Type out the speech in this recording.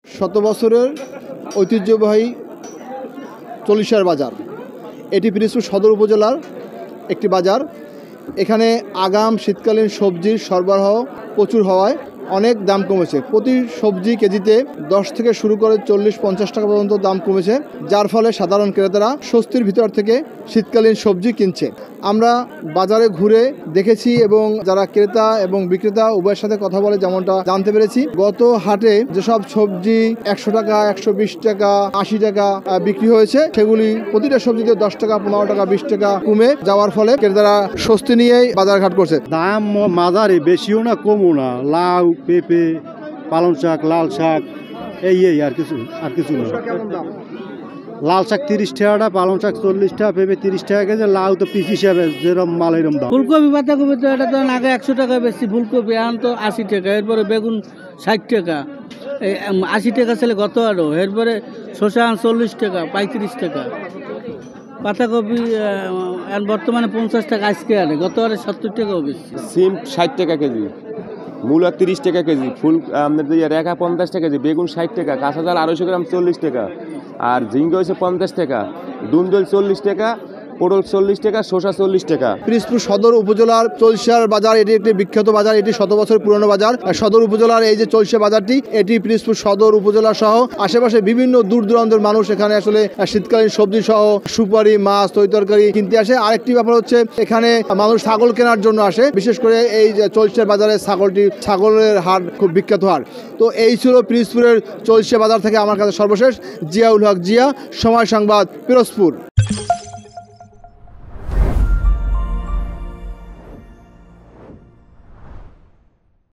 শত বছরের ঐতিহ্যবাহী চল্লিশার বাজার। এটি পিরোজপুর সদর উপজেলার একটি বাজার। এখানে আগাম শীতকালীন সবজির সরবরাহ প্রচুর হওয়ায় অনেক দাম কমেছে। প্রতি সবজি কেজিতে 10 থেকে শুরু করে 40-50 টাকা পর্যন্ত দাম কমেছে, যার ফলে সাধারণ ক্রেতারা স্বস্তির ভিতর থেকে শীতকালীন সবজি কিনছে। আমরা বাজারে ঘুরে দেখেছি এবং যারা ক্রেতা এবং বিক্রেতা উভয়ের সাথে কথা বলে যেমনটা জানতে পেরেছি, গত হাটে যেসব সবজি 100 টাকা, 120 টাকা, 80 টাকা বিক্রি হয়েছে, সেগুলি প্রতিটা সবজিতে 10 টাকা, 15 টাকা, 20 টাকা কমে যাওয়ার ফলে ক্রেতারা স্বস্তি নিয়েই বাজারঘাট করছে। দাম মাঝারি, বেশিও না কমও না। লাউ, পেঁপে, পালং শাক, লাল শাক, এই আর কিছু না। লাল শাক 30 টাকা, পালং শাক 40 টাকা, পেঁপে 30 টাকা কেজি, লাউ তো পিস হিসাবে যেরকম মাল এরকম দাম। ফুলকপি বাঁধাকপি তো এটা তো আগে 100 টাকা বেশি, ফুলকপি এখন তো 80 টাকা, এরপরে বেগুন 60 টাকা, 80 টাকা ছেলে গত আরও, এরপরে শসা 40 টাকা, 35 টাকা, পাতাকপি বর্তমানে 50 টাকা আজকে আরে, গত আরে 70 টাকাও বেশি। সিম 60 টাকা কেজি, মূলা 30 টাকা কেজি, ফুল আপনার রেখা 50 টাকা কেজি, বেগুন 60 টাকা, কাঁচা জাল 250 গ্রাম 40 টাকা, আর ঝিঙ্গা হচ্ছে 50 টাকা, দুন্দল 40 টাকা, পটল 40 টাকা, শসা 40 টাকা। পিরোজপুর সদর উপজেলার চলশার বাজার, এটি একটি বিখ্যাত বাজার। এটি 100 বছর পুরনো বাজার। সদর উপজেলার এই যে চলশা বাজারটি, এটি পিরোজপুর সদর উপজেলা সহ আশেপাশে বিভিন্ন দূর দূরান্তের মানুষ এখানে আসলে শীতকালীন সবজি সহ সুপারি, মাছ, তরকারি কিনতে আসে। আরেকটি ব্যাপার হচ্ছে, এখানে মানুষ ছাগল কেনার জন্য আসে। বিশেষ করে এই যে চলশার বাজারে ছাগলের হাট খুব বিখ্যাত হাট। তো এই ছিল পিরোজপুরের চলশা বাজার থেকে আমার কাছে সর্বশেষ। জিয়াউল হক জিয়া, সময় সংবাদ, পিরোজপুর।